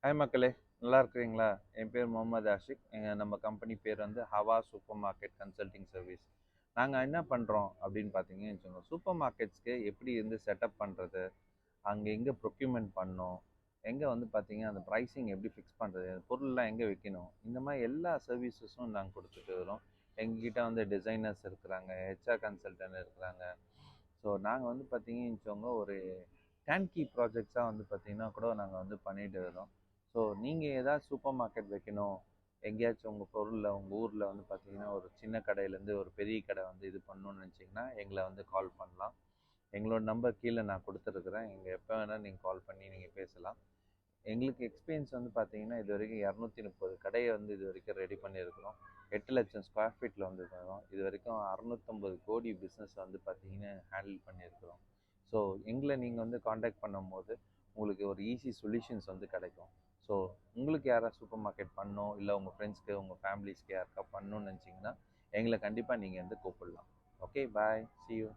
Hi மக்களே, நல்லா இருக்கிறீங்களா? என் பேர் முகமது ஆஷிக். நம்ம கம்பெனி பேர் வந்து ஹவா சூப்பர் மார்க்கெட் கன்சல்டிங் சர்வீஸ். நாங்கள் என்ன பண்ணுறோம் அப்படின்னு பார்த்தீங்கன்னு வச்சுக்கோங்க, சூப்பர் மார்க்கெட்ஸ்க்கு எப்படி இருந்து செட்டப் பண்ணுறது, அங்கே எங்கே ப்ரொக்யூமெண்ட் பண்ணணும், எங்கே வந்து பார்த்தீங்க அந்த ப்ரைஸிங் எப்படி ஃபிக்ஸ் பண்ணுறது, பொருள்லாம் எங்கே விற்கணும், இந்த மாதிரி எல்லா சர்வீசஸும் நாங்கள் கொடுத்துட்டு வரோம். எங்ககிட்ட வந்து டிசைனர்ஸ் இருக்கிறாங்க, ஹெச்ஆர் கன்சல்டன்ட் இருக்கிறாங்க. ஸோ நாங்கள் வந்து பார்த்தீங்கன்னு வச்சுக்கோங்க, ஒரு டேன்கி ப்ராஜெக்ட்ஸாக வந்து பார்த்தீங்கன்னா கூட நாங்கள் வந்து பண்ணிட்டு வரோம். ஸோ நீங்கள் ஏதாவது சூப்பர் மார்க்கெட் வைக்கணும், எங்கேயாச்சும் உங்கள் பொருளில் உங்கள் ஊரில் வந்து பார்த்தீங்கன்னா ஒரு சின்ன கடையிலேருந்து ஒரு பெரிய கடை வந்து இது பண்ணணும்னு நினச்சிங்கன்னா எங்களை வந்து கால் பண்ணலாம். எங்களோட நம்பர் கீழே நான் கொடுத்துருக்குறேன். எங்கள் எப்போ வேணால் நீங்கள் கால் பண்ணி நீங்கள் பேசலாம். எங்களுக்கு எக்ஸ்பீரியன்ஸ் வந்து பார்த்தீங்கன்னா இது வரைக்கும் 230 கடையை வந்து இது வரைக்கும் ரெடி பண்ணியிருக்கிறோம். 8 லட்சம் ஸ்கொயர் ஃபீட்டில் வந்து இருக்கிறோம். இது வரைக்கும் 650 கோடி பிஸ்னஸ் வந்து பார்த்தீங்கன்னா ஹேண்டில் பண்ணியிருக்கிறோம். ஸோ எங்களை நீங்கள் வந்து காண்டாக்ட் பண்ணும்போது உங்களுக்கு ஒரு ஈஸி சொல்யூஷன்ஸ் வந்து கிடைக்கும். ஸோ உங்களுக்கு யாராவது சூப்பர் மார்க்கெட் பண்ணணும், இல்லை உங்கள் ஃப்ரெண்ட்ஸ்க்கு உங்கள் ஃபேமிலிஸ்க்கு யாருக்கா பண்ணணும்னு நினச்சிங்கன்னா எங்களை கண்டிப்பாக நீங்கள் வந்து கூப்பிடலாம். Okay, bye, see you.